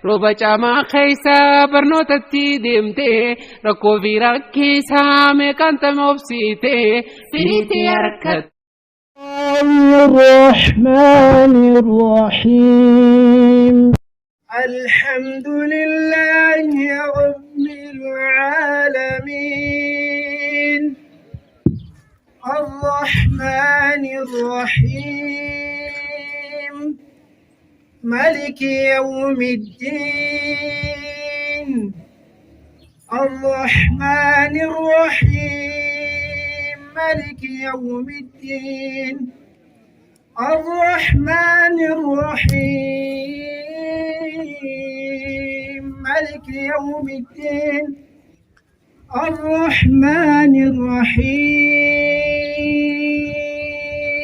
روبا جاما خيسا برنوتتي ديمتي ركو في ركيسا ميكانت مبسيتي فيتي أركت الرحمن الرحيم الحمد لله رب العالمين الرحمن الرحيم مالك يوم الدين الرحمن الرحيم مالك يوم الدين الرحمن الرحيم مالك يوم الدين الرحمن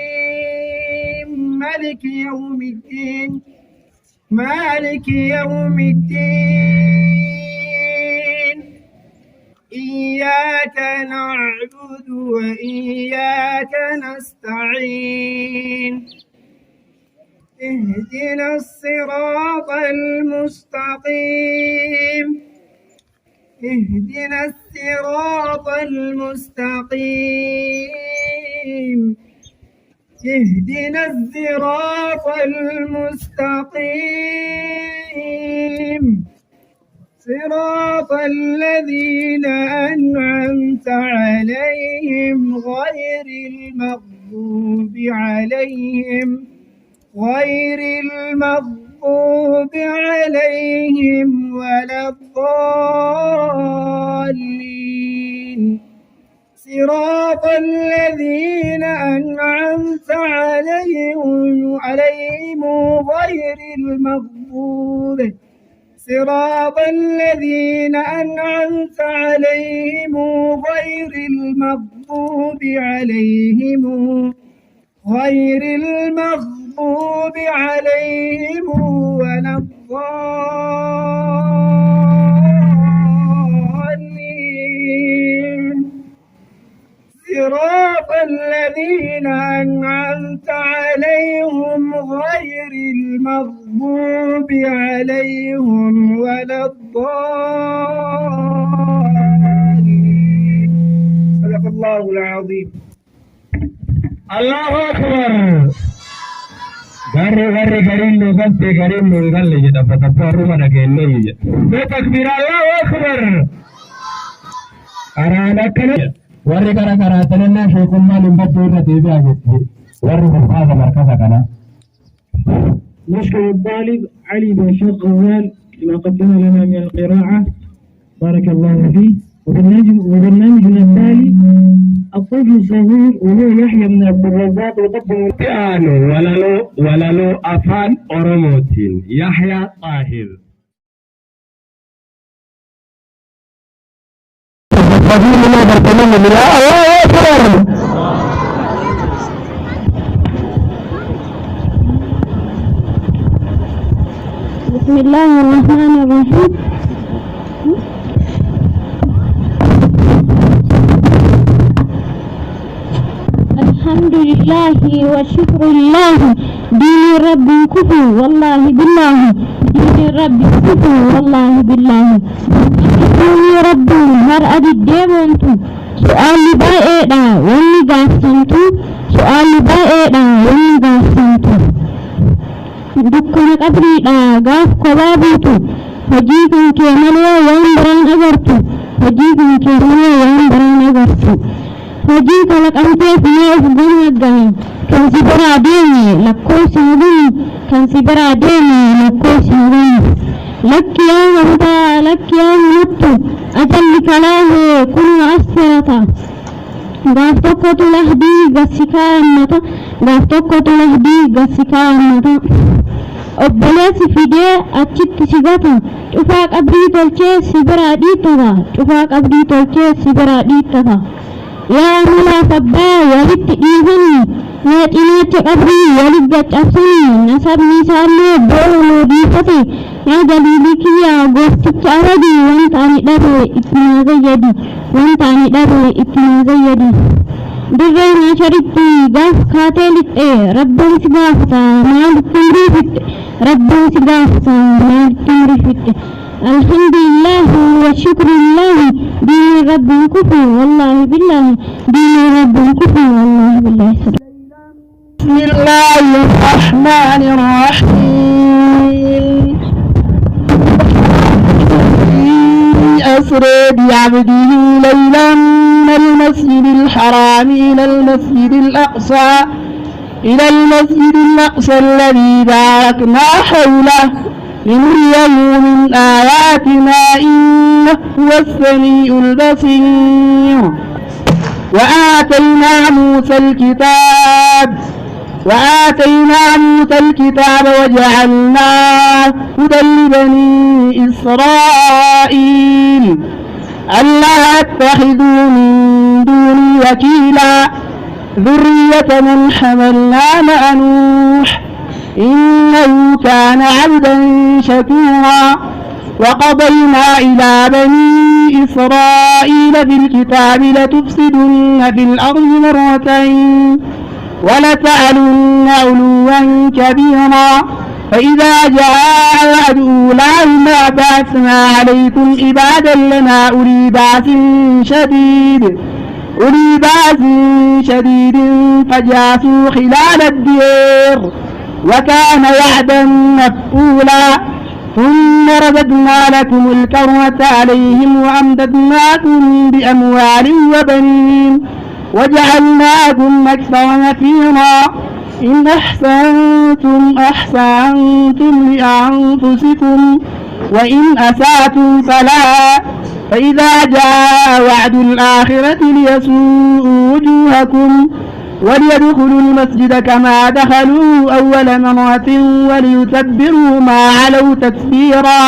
الرحيم مالك يوم الدين مالك يوم الدين إياك نعبد وإياك نستعين اهدنا الصراط المستقيم اهدنا الصراط المستقيم اهدنا الصراط المستقيم صراط الذين أنعمت عليهم غير المغضوب عليهم ولا الضالين صراط الذين أنعمت عليهم غير المغضوب صراط الذين أنعمت عليهم غير المغضوب عليهم ولا الضالين صراط الذين أنعمت عليهم غير المغضوب عليهم ولا الضالين صدق الله العظيم الله أكبر غري غرين لغت غرين لغت لجد فتفارو من أجنبي بتكبير الله أكبر أرانا كنا ورّي كرا كرا تلنا شيكم ما لمبتور نتيجة أجتي ورّي مفاز مركز كنا نشكر الطالب علي بن شيخ غزال لما قدم لنا من القراءة بارك الله فيه وبرنامجنا التالي الطفل الصغير وهو يحيى من عبد الرزاق يقدم البيانو ولا له أفان أوروموتين يحيى طاهر بسم الله الرحمن الرحيم الحمد لله وشكر الله دين رب كفو والله بالله دين رب كفو والله بالله دين رب هر أدي ديمونتو سؤال بائدا وني غاسنتو سؤال بائدا وني غاسنتو دكنا قبريدا غاف كبابوتو هجيكم كيمالوا وانبران أغرتو هجيكم كيمالوا وانبران أغرتو hojii kalaqamtee fi ufguun eegame kan si biraa deeme lakkoofsi hubin kan si biraa deeme lakkoofsi hubin lakkiyaa hunuttu ajalli kalaahee kun asirata gaaf tokkotu lahdii gassi kaa'annata gaaf tokkotu lahdii gassi kaa'annata obboleessi fidee achitti si gata cufaa qabdii tolchee si biraa dhiittata cufaa qabdii tolchee si biraa dhiittata يا مولا فبا ولد إيزني يا تنات قبري ولد جابسني نسب نسامي بولو ديفتي يا جليلك يا غوستك أردي وانتاني دارو اتنا زيدي درين شريتي غاف خاتلت ربنا سبافتا مالك تنريفت ربي سقافة تمرفت الحمد لله والشكر لله دين رب كفو والله بالله دين رب كفو والله بالله. بسم الله الرحمن الرحيم. أسرى بعبده ليلا من المسجد الحرام إلى المسجد الأقصى الذي باركنا حوله لنريه من آياتنا إنه هو السميع البصير. وآتينا موسى الكتاب وجعلناه هدى لبني إسرائيل ألا يتخذوا من دوني وكيلا ذرية من حملنا مع نوح إنه كان عبدا شكورا. وقضينا إلى بني إسرائيل بالكتاب لتفسدن في الأرض مرتين ولتعلن علوا كبيرا. فإذا جاء وعد أولاهما بعثنا عليكم عبادا لنا أولي بأس شديد فجاسوا خلال الدير وكان وعدا مفعولا. ثم رددنا لكم الكرة عليهم وأمددناكم بأموال وبنين وجعلناكم أكثر نفيرا. إن أحسنتم لأنفسكم وإن أسأتم فلا. فإذا جاء وعد الآخرة ليسوءوا وجوهكم وليدخلوا المسجد كما دخلوا أول مرة وليتبروا ما علوا تتبيرا.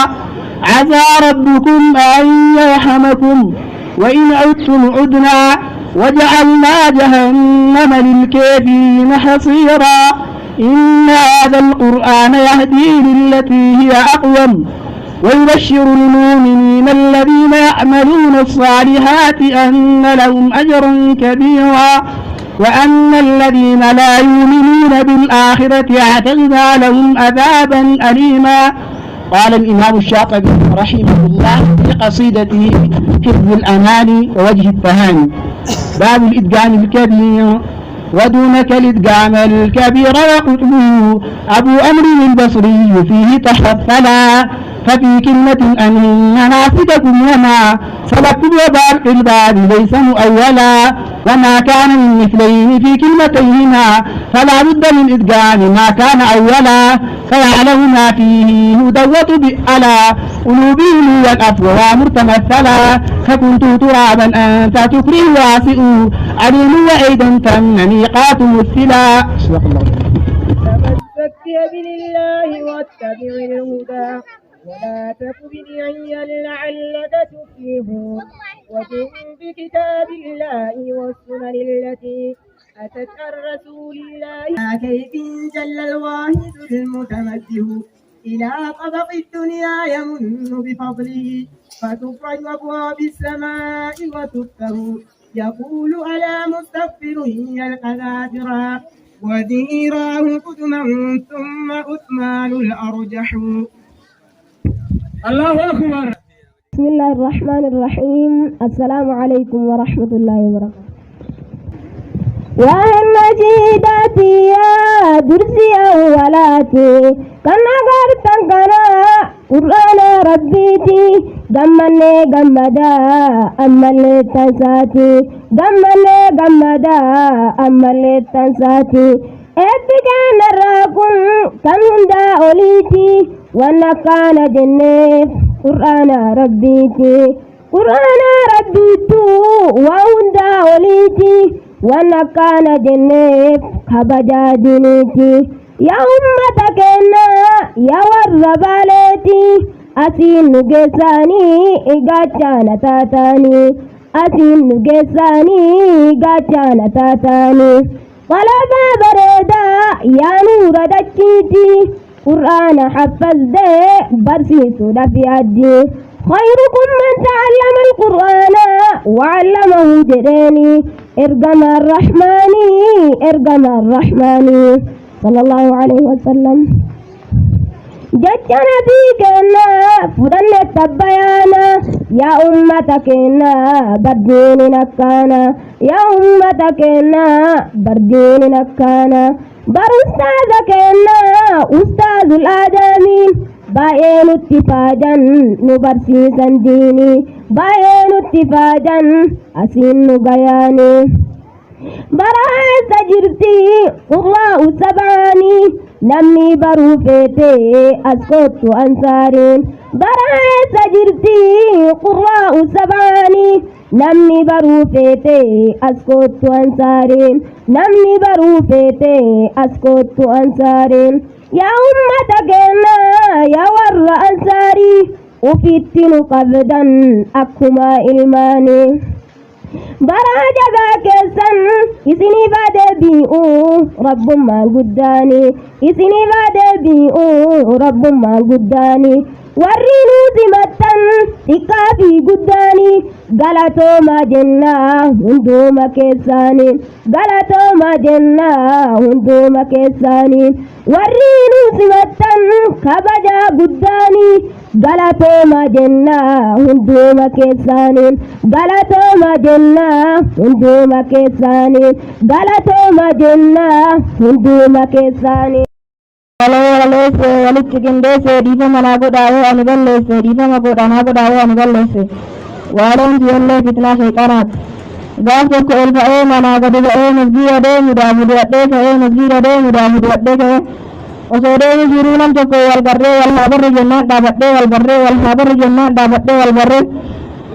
عسى ربكم أن يرحمكم وإن عدتم عدنا وجعلنا جهنم للكافرين حصيرا. إن هذا القرآن يهدي للتي هي أقوم ويبشر المؤمنين الذين يعملون الصالحات أن لهم أجرا كبيرا وأن الذين لا يؤمنون بالآخرة اعتدنا لهم عذابا أليما. قال الإمام الشاطبي رحمه الله في قصيدته حفظ الأماني ووجه التهاني: باب الإدغام الكبير ودونك الإدغام الكبير وقطبه أبو أمر البصري فيه تحفلا. ففي كلمة أن مناسككم وما سلكتم وبارق الباب ليس مؤولا. وما كان من مثلين في كلمتيهما فلا بد من إدغام ما كان أولا. فيعلم ما فيه مدوط بألا قلوبهم والأفواه مرتمثلا. فكنت ترابا أنت تكره واسئ عليم وأيضا تم ميقات مثلا. تمسك بيد الله واتبع الهدى ولا تك بدعيا لعلك تفلح. وكن بكتاب الله والسنن التي أتت عن رسول الله كيف جل الواحد المتمده إلى طبق الدنيا يمن بفضله فتفرج أبواب السماء وتفتح. يقول ألا مستغفر يلقى غافرا وديراه قدما ثم عثمان الأرجح. الله أكبر. بسم الله الرحمن الرحيم. السلام عليكم ورحمة الله وبركاته. يا النجيداتي يا درسي أولاتي كنا غرتن كنا قرآن ربيتي غمّني غمّدا أمّلي تنساتي غمّني غمّدا أمّلي تنساتي إبقان الراكم كان هندا أوليتي وانا كان جنيف قرآن ربيتي وهندا أوليتي وانا كان جنيف خبجا دينيتي. يا أمتكنا يا وربالتي أسين نجساني إغاچانا تاتاني قلبا بريدا يا نور دچيتي قرآن حفظ دي برسي سودا في عدي. خيركم من تعلم القرآن وعلمه جريني ارقم الرحمن صلى الله عليه وسلم. جتنا بيكنا فدن التبيانا يا أمتكنا بردين نكانا يا أمتكنا بردين نكانا بر أستاذكنا أستاذ الآدمين باين اتفاجا نبرسيسا ديني باين اتفاجا أسين نغياني براء سجرتي الله سبعاني نمي بروفيتي أسكت أنصارين براء سجرتي قراء سبعاني نمي بروفيتي أسكت أنصارين نمي بروفيتي أسكت أنصارين يا أمتكنا يا ور أنصاري وفتن قبدا أكما إلماني براجا كسن إسني بعد بيئو رب ما قداني إسني بعد بيئو رب ما قداني ورينو زمتن تكافي قداني غلطو ما جنة هندو ما كساني غلطو ما جنة هندو ما كساني ورينو زمتن كبجا قداني غلطو ما جنة هندو ما كساني غلطو ما جنة هندو ما كساني غلطو ما جنة هندو ما كساني walitti qindeesse dhiifama naa godhaa'ee ani balleesse dhiifama godhanaa godhaa'ee ani balleesse waadaan ijoollee fitnaa sheeqanaati gaaf tokko ol ka'ee manaa gadi ba'ee masgiida deemuudhaa mudadhee ka'ee masgiida deemuudhaa mudadhee ka'ee osoo deemu jiruu nam tokko wal barree wal haa barre jennaan dhaabadhee wal barree wal haa barre jennaan dhaabadhee wal barree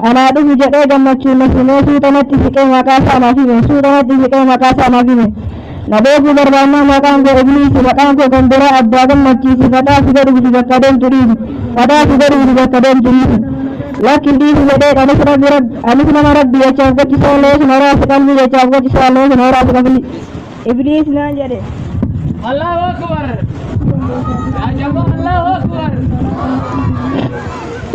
anaa dhufu jedhee gammachuun na simee suutanatti siqee maqaa isaa naaf hime suutanatti siqee maqaa isaa naaf hime nabeeku barbaannaa maqaan koo ibliisi maqaan koo gondoraa abbaa gammachiisi mataa si godhuusi bakka deemtu dhiisi mataa si godhuusi bakka deemtu dhiisi lakkin dhiisi jedhee anis nama rabbi jechaaf gochisaa leesin horaasi qalbii jechaaf gochisaa leesin horaasi qalbii ibliis naan jedhe Allahu Akbar yaa jamaa Allahu Akbar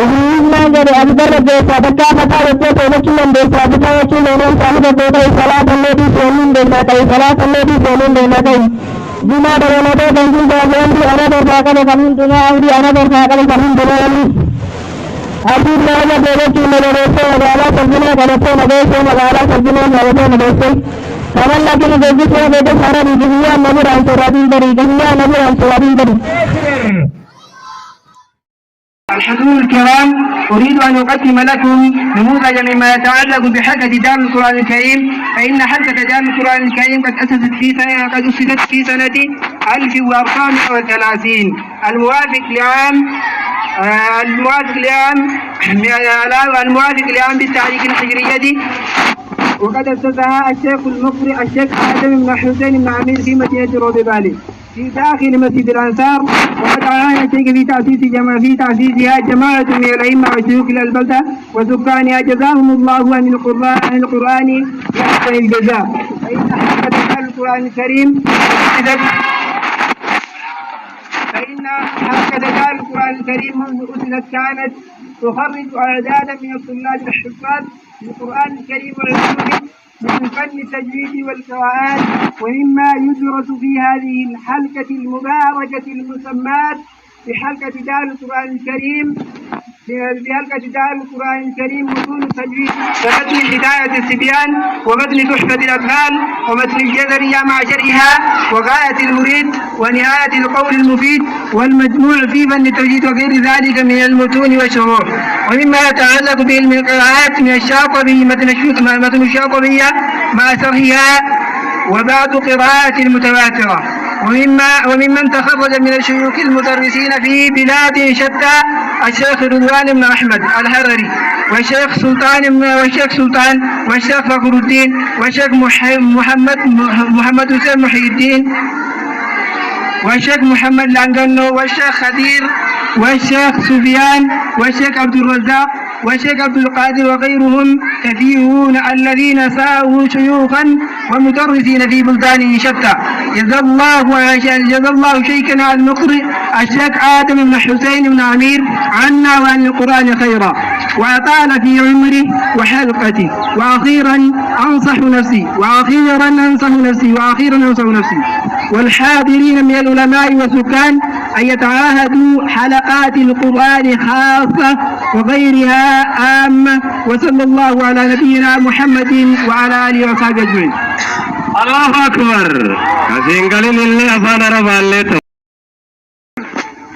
ibliis naan jedhe ati barra geessaa bakkaa mataa jettee to'achuu dandeessaa bitaa jechuun leenaan saanii gaggoota salaatallee dhiiseenii deemaa ta'e salaatallee dhiiseenii deemaa ta'e jumaa dabalatee bantiin baaseentii ana barfaa qabe kan hundumaa awdii ana barfaa qabe kan hundumaa Aduh nama berechu nabeesse magaalaa Salfinaa kadhattee nabeesse magaalaa Salfinaa kadhattee nabeesse kanan lakin beeksisee beekee saara biqilaa namiraan sooraatiin bari gahiyyaa namiraan sooraatiin bari. الحضور الكرام أريد أن أقدم لكم نموذجا مما يتعلق بحلقة دار القرآن الكريم فإن حلقة دار القرآن الكريم قد أسست في سنة 1430 الموافق لعام بالتاريخ الهجري وقد أسسها الشيخ المقرئ الشيخ آدم بن حسين بن عمير في مدينة روضبالي في داخل مسجد الأنصار وقد أعان الشيخ في تأسيسها جماعة من الأئمة وشيوخ البلدة وسكانها جزاهم الله عن القرآن بأحسن الجزاء فإن حلقة القرآن الكريم منذ أسست كانت تخرج أعدادا من الطلاب الحفاظ للقرآن الكريم والعلوم من فن التجويد والقراءات ومما يدرس في هذه الحلقة المباركة المسماة بحلقة دار القرآن الكريم متون التجويد ومتن هداية الصبيان ومتن تحفة الأطفال ومتن الجزرية مع شرحها وغاية المريد ونهاية القول المفيد والمجموع في فن التجويد وغير ذلك من المتون والشروح ومما يتعلق بعلم القراءات من الشاطبي متن الشاطبية مع شرحها وبعض قراءات المتواترة وممن تخرج من الشيوخ المدرسين في بلاد شتى الشيخ رضوان بن أحمد الهرري والشيخ سلطان والشيخ فخر الدين والشيخ محمد حسين محي الدين والشيخ محمد لانجنو والشيخ خدير والشيخ سفيان والشيخ عبد الرزاق والشيخ عبد القادر وغيرهم كثيرون الذين ساووا شيوخا ومدرسين في بلدان شتى جزا الله شيخنا المقرئ الشيخ آدم بن حسين بن عمير عنا وعن القرآن خيرا وأطال في عمره وحلقته وأخيرا أنصح نفسي والحاضرين من العلماء والسكان أن يتعاهدوا حلقات القرآن خاصة وغيرها عامة. وصلى الله على نبينا محمد وعلى آله وصحبه أجمعين. الله أكبر. كسينغالين اللي أفان رفالته.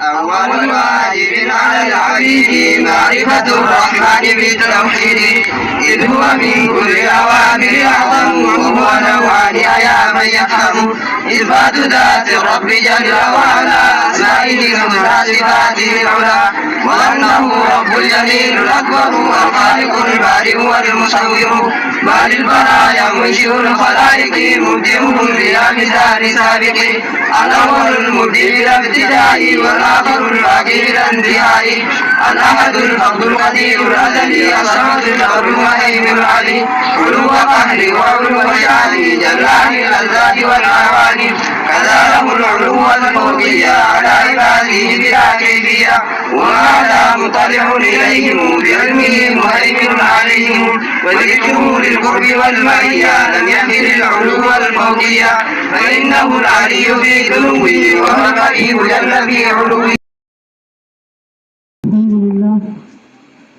أول واجب على العبيد معرفة الرحمن بالتوحيد، إذ هو من كل الأوامر أعظم، وهو نوعان يا من يفهم إثبات ذات الرب جل وعلا، أسمائه وصفاته العلى، وأنه رب الجليل الأكبر والخالق البارئ والمصور، ما للبرايا منشئ الخلائق مبدئهم بلا مثال سابق، الأول المبدئ بلا ابتداء والآخر الباقي بلا انتهاء، الأحد الفرد القدير الأزلي الصمد البر المهيمن العلي، علو قهر وعلو شان جل عن الألذات والأعوان، كذا له العلو الفوقية على عباده بلا كيفية، وهذا مطلع إليهم بعلمه مهيمن عليهم، وذكره للقرب والمعية لم يحمل العلو الفوقية، فإنه العلي في علوه وهو القريب جل في علوه.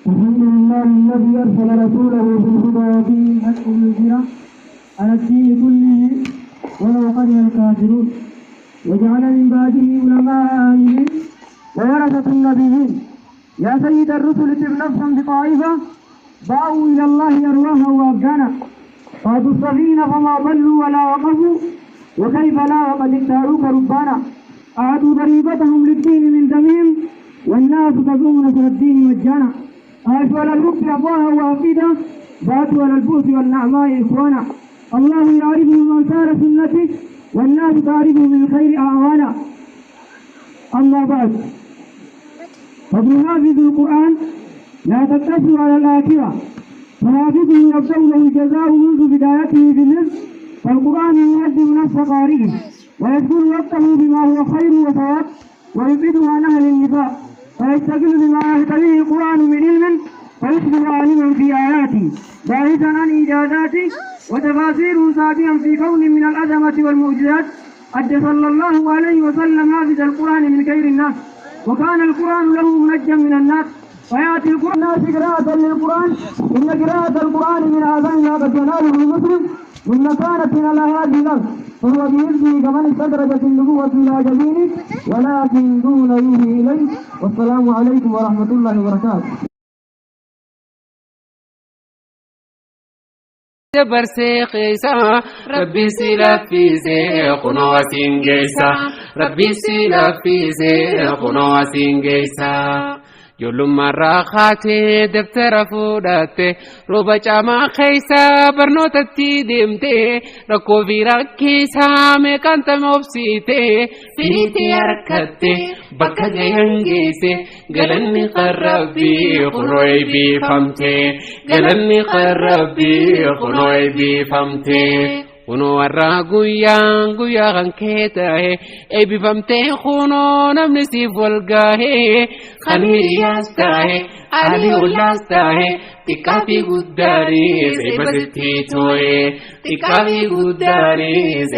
الحمد لله الذي أرسل رسوله بالهدى ودين الحق ليظهره على الدين كله ولو كره الكافرون، وجعل من بعده علماء عاملين وورثة النبيين. يا سيد الرسل سر نفسا بطائفة باعوا إلى الله أرواحا وأبدانا، قادوا السفينة فما ضلوا ولا وقفوا، وكيف لا وقد اختاروك ربانا، أعادوا ضريبتهم للدين من دمهم، والناس تزوم نصر الدين مجانا، عاشوا على الكفر أفواها وأفئدة، باتوا على البؤس والنعماء إخوانا، الله يعرفه من سار سنته، والناس تعرفه من خير أعوانا. أما بعد، فابن حافظ القرآن لا تقتصر على الآخرة، فحافظه يبدأ له الجزاء منذ بدايته في الرزق، فالقرآن يقدم نفس قارئه ويذكر وقته بما هو خير وثواب، ويبعده عن أهل النفاق، ويستقل بما يهتديه القرآن من علم، ويصبح عالما في آياته باحثا عن إيجازاته وتفاسيره سابيا في كون من الأزمة والمعجزات. أدى صلى الله عليه وسلم حافظ القرآن من خير الناس، وكان القرآن له منجا من الناس، ويأتي القرآن الناس قراءة للقرآن، إن قراءة القرآن من آذان ما قد يناله المسلم من مكانة على هذه الأرض، فهو بإذنه كمن استدرجت النبوة إلى جبينه ولكن دون يوحي إليه. والسلام عليكم ورحمة الله وبركاته. برسي قيسا ربي سيلا في زيقنا وسنجيسا، ربي سيلا في زيقنا وسنجيسا، يولم مرة خاتي دفتر فوداتي روبا جاما خيسا برنوتتي دمتي ركو في ركيسا ميكانت مبسيتي فيتي أركتي بكا جيانجيسي قلني قربي خنوي بي فمتي، قلني قربي خنوي بي فمتي، خنو ورا guyyaa kan kee ta'e eebbifamtee kunoo namni siif walgahe kan hiriyaas ta'e alii ollaas ta'e xiqqaa fi guddaanis eebba sitti too'e xiqqaa fi guddaanis